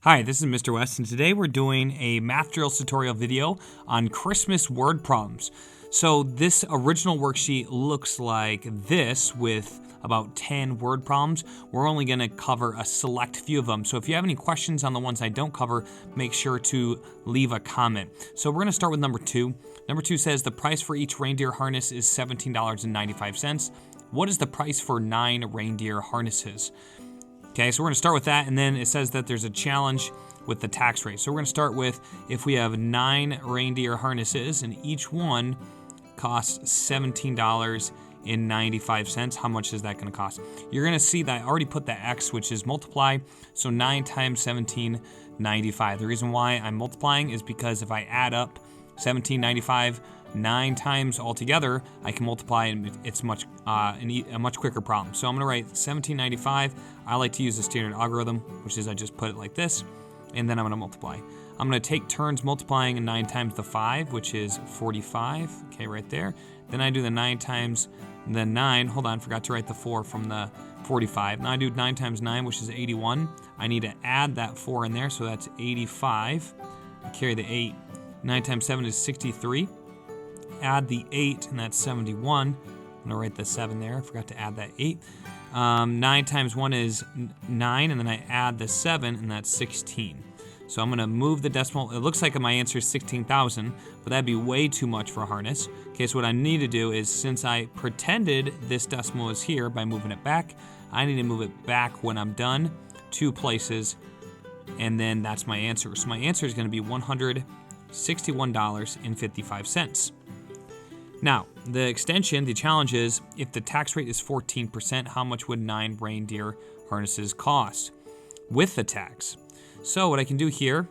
Hi, this is Mr. West, and today we're doing a math drills tutorial video on Christmas word problems. So this original worksheet looks like this with about 10 word problems. We're only going to cover a select few of them. So if you have any questions on the ones I don't cover, make sure to leave a comment. So we're going to start with number 2. Number 2 says the price for each reindeer harness is $17.95. What is the price for 9 reindeer harnesses? Okay, so we're going to start with that, and then it says that there's a challenge with the tax rate. So we're going to start with if we have 9 reindeer harnesses and each one costs $17.95, how much is that going to cost? You're going to see that I already put the X, which is multiply, so 9 times $17.95. The reason why I'm multiplying is because if I add up $17.95 9 times altogether, I can multiply, and it's a much quicker problem. So I'm going to write $17.95. I like to use the standard algorithm, which is I just put it like this, and then I'm going to multiply. I'm going to take turns multiplying 9 times the 5, which is 45. Okay, right there. Then I do the 9 times the 9. Hold on, forgot to write the 4 from the 45. Now I do 9 times 9, which is 81. I need to add that 4 in there, so that's 85. I carry the 8. 9 times 7 is 63. Add the 8, and that's 71. I'm going to write the 7 there. I forgot to add that 8. 9 times 1 is 9, and then I add the 7, and that's 16. So I'm going to move the decimal. It looks like my answer is 16,000, but that'd be way too much for a harness. Okay, so what I need to do is, since I pretended this decimal is here by moving it back, I need to move it back when I'm done 2 places, and then that's my answer. So my answer is going to be $161.55. Now, the extension, the challenge is, if the tax rate is 14%, how much would 9 reindeer harnesses cost with the tax? So what I can do here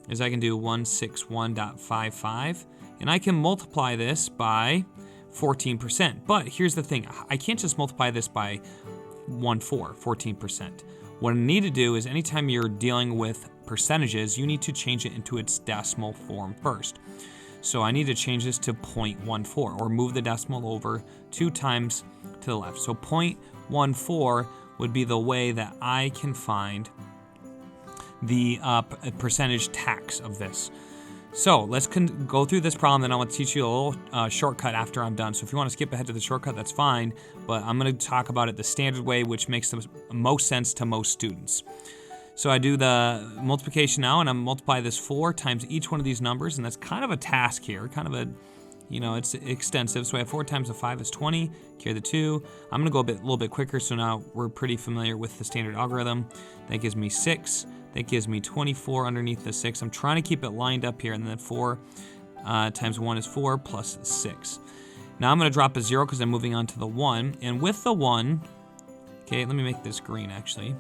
is I can do 161.55, and I can multiply this by 14%. But here's the thing, I can't just multiply this by 14%. What I need to do is, anytime you're dealing with percentages, you need to change it into its decimal form first. So I need to change this to 0.14, or move the decimal over 2 times to the left. So 0.14 would be the way that I can find the percentage tax of this. So let's go through this problem, then I want to teach you a little shortcut after I'm done. So if you want to skip ahead to the shortcut, that's fine, but I'm going to talk about it the standard way, which makes the most sense to most students. So I do the multiplication now, and I multiply this 4 times each one of these numbers, and that's kind of a task here, kind of a, it's extensive. So I have 4 times the 5 is 20, carry the 2. I'm gonna go a little bit quicker, so now we're pretty familiar with the standard algorithm. That gives me 6, that gives me 24 underneath the 6. I'm trying to keep it lined up here, and then 4 times 1 is 4 plus 6. Now I'm gonna drop a 0 because I'm moving on to the 1, and with the 1, okay, let me make this green actually.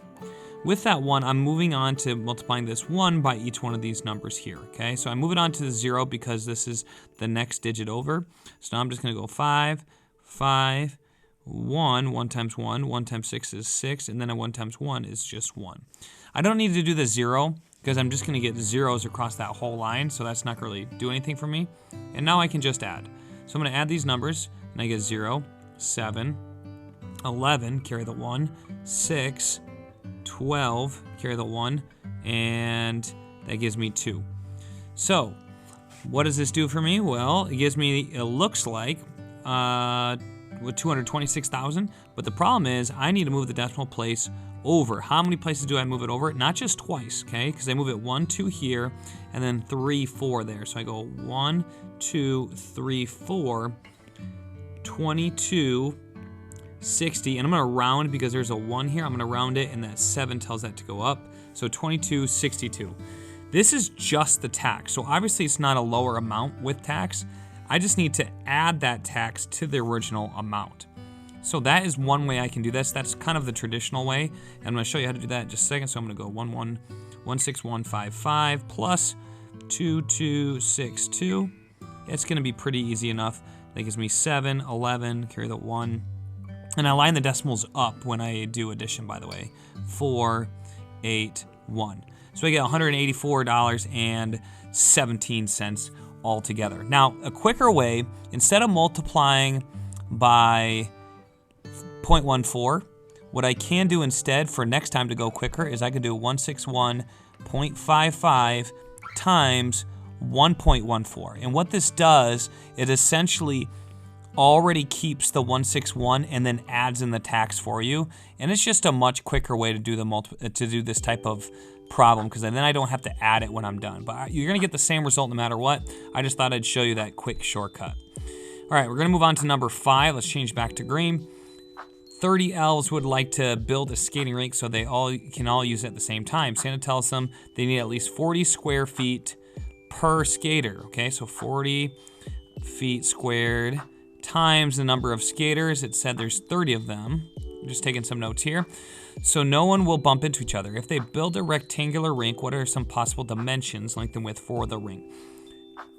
With that 1, I'm moving on to multiplying this 1 by each one of these numbers here, okay? So I move it on to the 0 because this is the next digit over. So now I'm just going to go 5, 5, 1, 1 times 1, 1 times 6 is 6, and then a 1 times 1 is just 1. I don't need to do the 0 because I'm just going to get zeros across that whole line, so that's not going to really do anything for me. And now I can just add. So I'm going to add these numbers, and I get 0, 7, 11, carry the 1, 6, 12, carry the 1, and that gives me 2. So what does this do for me? Well, it looks like with 226,000, but the problem is I need to move the decimal place over. How many places do I move it over? Not just twice, okay? Because I move it 1, 2 here, and then 3, 4 there. So I go 1, 2, 3, 4, 22, 60, and I'm going to round because there's a 1 here. I'm going to round it, and that 7 tells that to go up. So 2262. This is just the tax. So obviously it's not a lower amount with tax. I just need to add that tax to the original amount. So that is one way I can do this. That's kind of the traditional way. And I'm going to show you how to do that in just a second. So I'm going to go 16155 plus 2262. It's going to be pretty easy enough. That gives me 7, 11, carry the 1. And I line the decimals up when I do addition, by the way. 4, 8, 1. So I get $184.17 altogether. Now, a quicker way, instead of multiplying by 0.14, what I can do instead for next time to go quicker is I can do 161 0.55 times 1.14. And what this does, it essentially already keeps the 161 and then adds in the tax for you. And it's just a much quicker way to do this type of problem, because then I don't have to add it when I'm done. But you're gonna get the same result no matter what. I just thought I'd show you that quick shortcut. All right, we're gonna move on to number 5. Let's change back to green. 30 elves would like to build a skating rink so they can all use it at the same time. Santa tells them they need at least 40 square feet per skater. Okay, so 40 feet squared times the number of skaters. It said there's 30 of them. I'm just taking some notes here. So no one will bump into each other. If they build a rectangular rink, what are some possible dimensions, length and width, for the rink?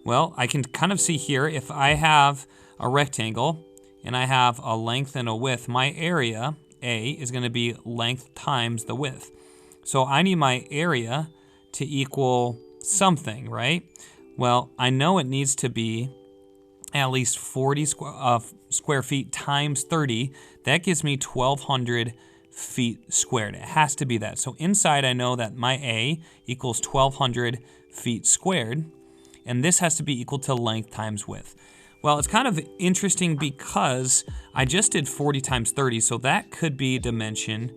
Well, I can kind of see here, if I have a rectangle and I have a length and a width, my area, A, is going to be length times the width. So I need my area to equal something, right? Well, I know it needs to be at least 40 square feet times 30. That gives me 1,200 feet squared. It has to be that. So inside, I know that my A equals 1,200 feet squared, and this has to be equal to length times width. Well, it's kind of interesting because I just did 40 times 30, so that could be dimension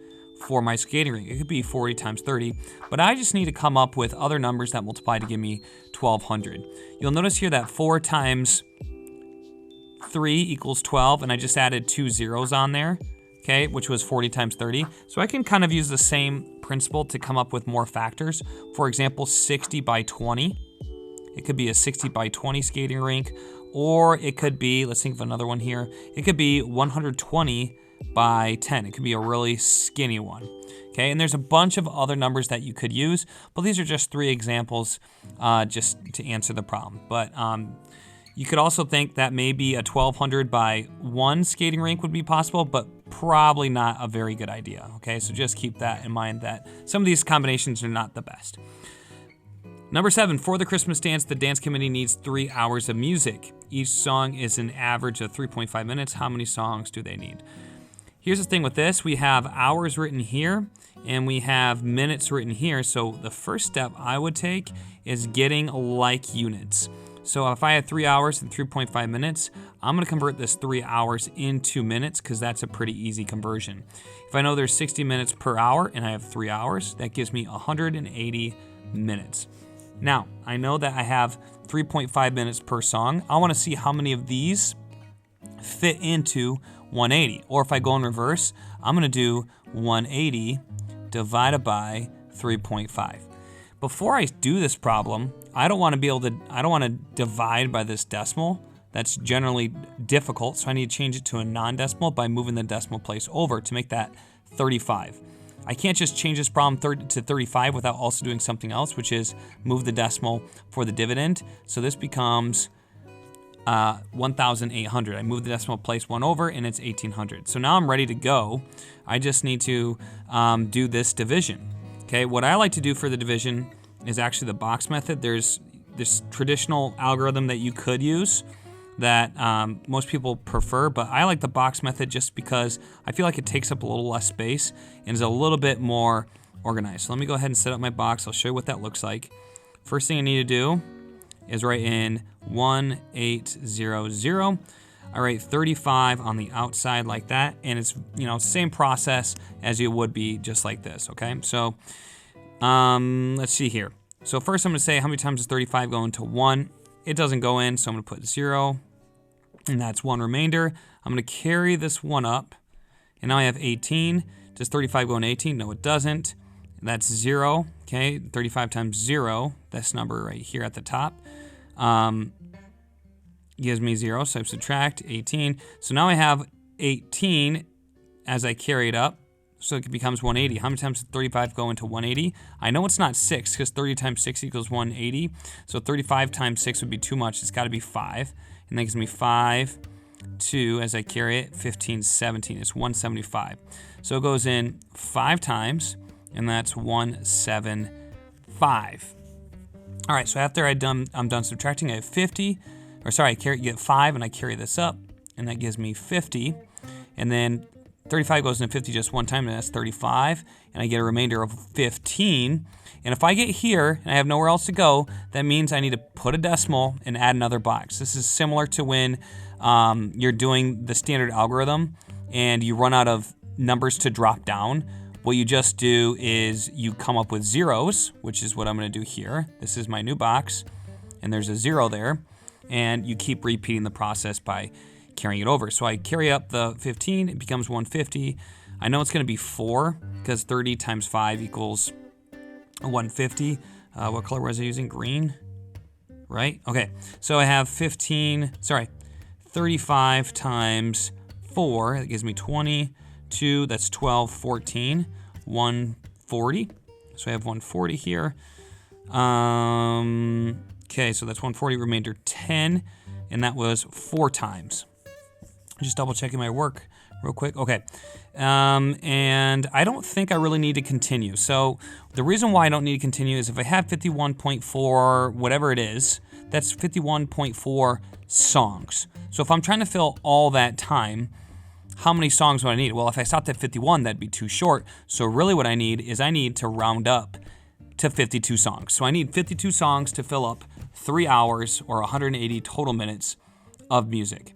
for my skating rink. It could be 40 times 30, but I just need to come up with other numbers that multiply to give me 1,200. You'll notice here that 4 times 3 equals 12, and I just added 2 zeros on there, okay, which was 40 times 30. So I can kind of use the same principle to come up with more factors. For example, 60 by 20. It could be a 60 by 20 skating rink, or it could be, let's think of another one here. It could be 120 by 10. It could be a really skinny one. Okay, and there's a bunch of other numbers that you could use, but these are just 3 examples just to answer the problem. But you could also think that maybe a 1,200 by 1 skating rink would be possible, but probably not a very good idea. Okay, so just keep that in mind, that some of these combinations are not the best. Number 7, for the Christmas dance, the dance committee needs 3 hours of music. Each song is an average of 3.5 minutes. How many songs do they need? Here's the thing with this. We have hours written here, and we have minutes written here. So the first step I would take is getting like units. So if I had 3 hours and 3.5 minutes, I'm going to convert this 3 hours into minutes, because that's a pretty easy conversion. If I know there's 60 minutes per hour and I have 3 hours, that gives me 180 minutes. Now, I know that I have 3.5 minutes per song. I want to see how many of these fit into 180. Or if I go in reverse, I'm going to do 180 divided by 3.5. Before I do this problem, I don't want to divide by this decimal. That's generally difficult, so I need to change it to a non-decimal by moving the decimal place over to make that 35. I can't just change this problem to 35 without also doing something else, which is move the decimal for the dividend. So this becomes 1,800. I move the decimal place 1 over, and it's 1,800. So now I'm ready to go. I just need to do this division. Okay, what I like to do for the division is actually the box method. There's this traditional algorithm that you could use that most people prefer, but I like the box method just because I feel like it takes up a little less space and is a little bit more organized. So let me go ahead and set up my box. I'll show you what that looks like. First thing I need to do is write in 1800. I write 35 on the outside like that, and it's same process as you would be just like this. Okay, so let's see here. So first I'm going to say how many times does 35 go into 1? It doesn't go in, so I'm going to put 0, and that's 1 remainder. I'm going to carry this 1 up, and now I have 18. Does 35 go into 18? No, it doesn't. That's 0. Okay, 35 times 0, this number right here at the top, gives me 0, so I subtract 18. So now I have 18 as I carry it up, so it becomes 180. How many times does 35 go into 180? I know it's not 6, because 30 times 6 equals 180. So 35 times 6 would be too much. It's got to be 5. And that gives me 5, 2, as I carry it, 15, 17. It's 175. So it goes in 5 times, and that's 175. All right, so after I'm done subtracting, I have 50. Or sorry, I get 5, and I carry this up, and that gives me 50. And then 35 goes into 50 just one time, and that's 35, and I get a remainder of 15. And if I get here and I have nowhere else to go, that means I need to put a decimal and add another box. This is similar to when you're doing the standard algorithm and you run out of numbers to drop down. What you just do is you come up with zeros, which is what I'm going to do here. This is my new box, and there's a 0 there, and you keep repeating the process by carrying it over. So I carry up the 15, it becomes 150. I know it's going to be 4 because 30 times 5 equals 150. What color was I using? Green, right? Okay, so I have 35 times 4, that gives me 22, that's 12, 14, 140. So I have 140 here. Okay, so that's 140, remainder 10, and that was 4 times. Just double checking my work real quick. Okay. And I don't think I really need to continue. So the reason why I don't need to continue is if I have 51.4, whatever it is, that's 51.4 songs. So if I'm trying to fill all that time, how many songs would I need? Well, if I stopped at 51, that'd be too short. So really what I need to round up to 52 songs. So I need 52 songs to fill up 3 hours or 180 total minutes of music.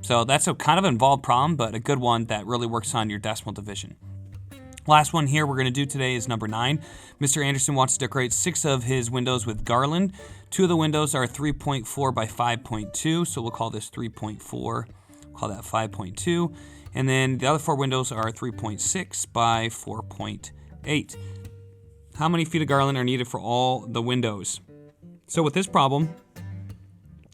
So that's a kind of involved problem, but a good one that really works on your decimal division. Last one here we're going to do today is number 9. Mr. Anderson wants to decorate 6 of his windows with garland. 2 of the windows are 3.4 by 5.2, so we'll call this 3.4, call that 5.2. And then the other 4 windows are 3.6 by 4.8. How many feet of garland are needed for all the windows? So with this problem,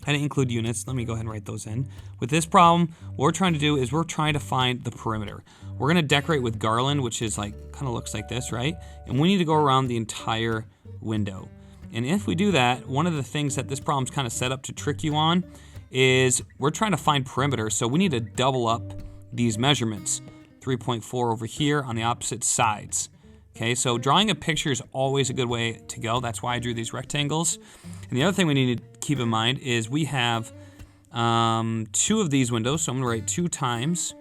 I didn't include units. Let me go ahead and write those in. With this problem, what we're trying to do is we're trying to find the perimeter. We're going to decorate with garland, which is like, kind of looks like this, right? And we need to go around the entire window. And if we do that, one of the things that this problem's kind of set up to trick you on is we're trying to find perimeter. So we need to double up these measurements. 3.4 over here on the opposite sides. Okay, so drawing a picture is always a good way to go. That's why I drew these rectangles. And the other thing we need to keep in mind is we have 2 of these windows, so I'm gonna write 2 times.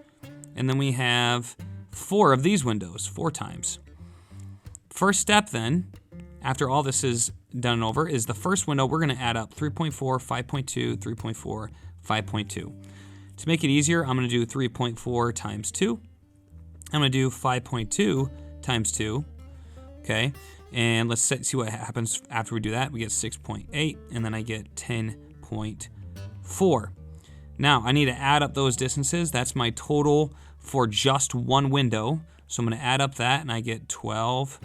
And then we have 4 of these windows, 4 times. First step then, after all this is done and over, is the first window we're gonna add up 3.4, 5.2, 3.4, 5.2. To make it easier, I'm gonna do 3.4 times 2. I'm gonna do 5.2 times 2, okay? And let's see what happens after we do that. We get 6.8, and then I get 10.4. Now, I need to add up those distances. That's my total for just one window. So I'm gonna add up that, and I get 12,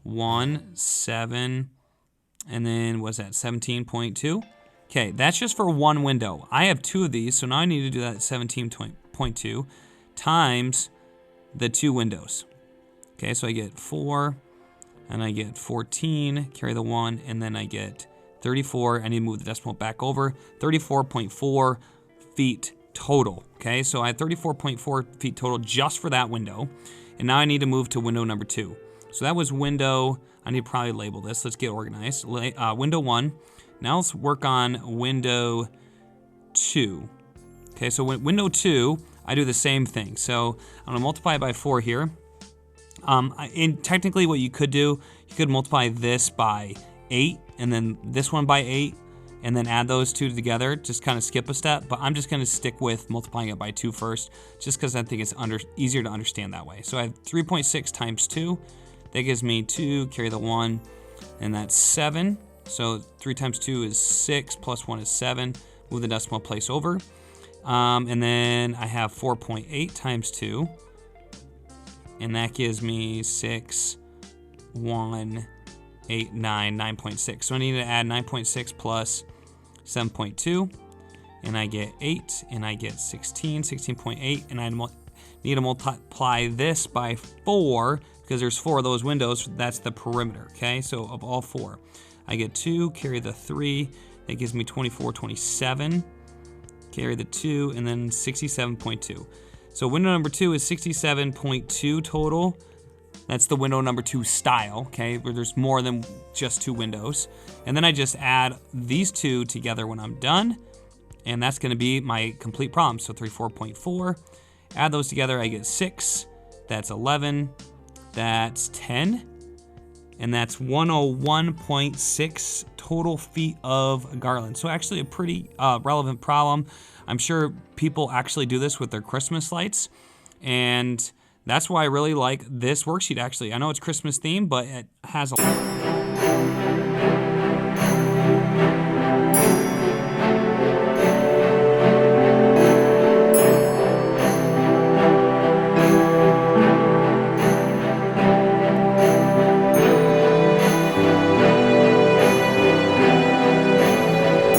1, 7, and then what's that, 17.2? Okay, that's just for one window. I have 2 of these, so now I need to do that 17.2 times the 2 windows. Okay, so I get 4, and I get 14, carry the 1, and then I get 34. I need to move the decimal back over. 34.4 feet total. Okay, so I have 34.4 feet total just for that window. And now I need to move to window number 2. So that was window, I need to probably label this. Let's get organized. Window 1. Now let's work on window 2. Okay, so window 2, I do the same thing. So I'm gonna multiply by 4 here. And technically what you could do, you could multiply this by 8 and then this one by 8 and then add those 2 together, just kind of skip a step, but I'm just going to stick with multiplying it by 2 first, just because I think it's easier to understand that way. So I have 3.6 times 2, that gives me 2, carry the 1, and that's 7. So 3 times 2 is 6, plus 1 is 7, move the decimal place over. And then I have 4.8 times 2, and that gives me 6, 1, 8, 9, 9.6. So I need to add 9.6 plus 7.2, and I get 8, and I get 16, 16.8, and I need to multiply this by 4, because there's 4 of those windows. That's the perimeter, okay? So of all 4, I get 2, carry the 3, that gives me 24, 27, carry the 2, and then 67.2. So window number 2 is 67.2 total. That's the window number 2 style, okay, where there's more than just 2 windows. And then I just add these 2 together when I'm done, and that's gonna be my complete problem. So 34.4, Add those together, I get 6. That's 11. That's 10. And that's 101.6 total feet of garland. So actually a pretty relevant problem. I'm sure people actually do this with their Christmas lights. And that's why I really like this worksheet actually. I know it's Christmas themed, but it has a